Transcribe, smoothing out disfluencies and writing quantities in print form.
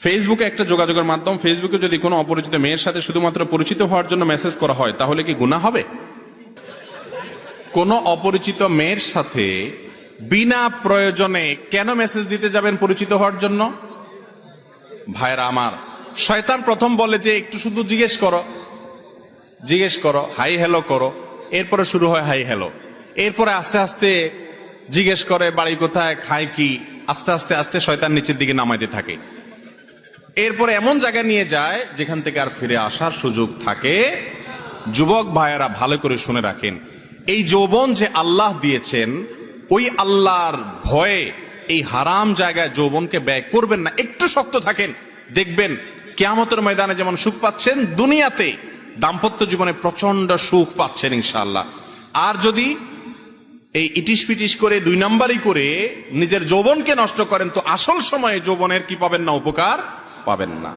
ফেসবুকে একটা যোগাযোগের মাধ্যম, ফেসবুকে যদি কোনো অপরিচিত মেয়ের সাথে শুধুমাত্র পরিচিত হওয়ার জন্য মেসেজ করা হয় তাহলে কি গুনাহ হবে? কোনো অপরিচিত মেয়ের সাথে বিনা প্রয়োজনে কেন মেসেজ দিতে যাবেন পরিচিত হওয়ার জন্য? ভাইরা আমার, শয়তান প্রথম বলে যে একটু শুধু জিজ্ঞেস করো, হাই হ্যালো করো, এরপরে শুরু হয় হাই হ্যালো, এরপরে আস্তে আস্তে জিজ্ঞেস করে বাড়ি কোথায়, খায় কি, আস্তে আস্তে আস্তে শয়তান নিচের দিকে নামাইতে থাকে। এরপরে এমন জায়গায় নিয়ে যায় যেখান থেকে আর ফিরে আসার সুযোগ থাকে। যুবক ভাইয়েরা ভালো করে শুনে রাখেন, এই যৌবন যে আল্লাহ দিয়েছেন, ওই আল্লাহর ভয়ে এই হারাম জায়গায় যৌবনকে ব্যয় করবেন না। একটু শক্ত থাকেন, দেখবেন কিয়ামতের ময়দানে যেমন সুখ পাচ্ছেন, দুনিয়াতে দাম্পত্য জীবনে প্রচন্ড সুখ পাচ্ছেন ইনশাআল্লাহ। আর যদি এই ইটিস পিটিস করে 2 নাম্বারই করে নিজের যৌবনকে নষ্ট করেন, তো আসল সময়ে যৌবনের কি পাবেন না, উপকার পাবেন না।